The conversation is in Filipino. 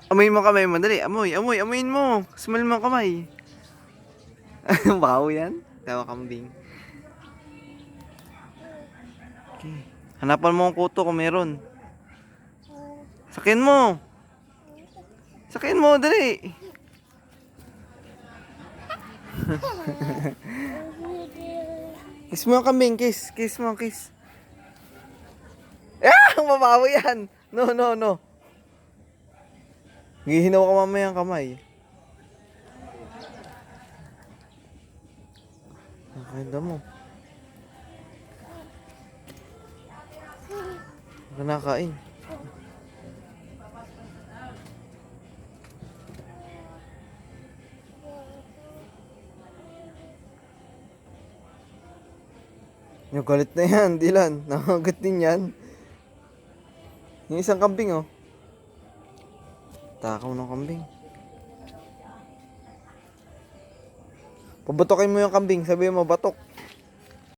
Amoyin mo kamay mo, dali. Amoyin mo. Smell mo ang kamay. Baho yan. Tawa kambing. Okay. Hanapan mo ang kuto kung meron. Sakin mo. Sakin mo, dali. Kiss mo ang kambing, kiss. Kiss mo, kiss. Ah! Mabaho yan. No, no, no. Gihinaw ka mamaya ang kamay. Nakahanda mo. Nakain. Yung galit na yan, Dylan. Nakagat din yan. Yung isang kambing, oh. Takaw ng kambing. Pabatokin mo yung kambing. Sabihin mo, batok.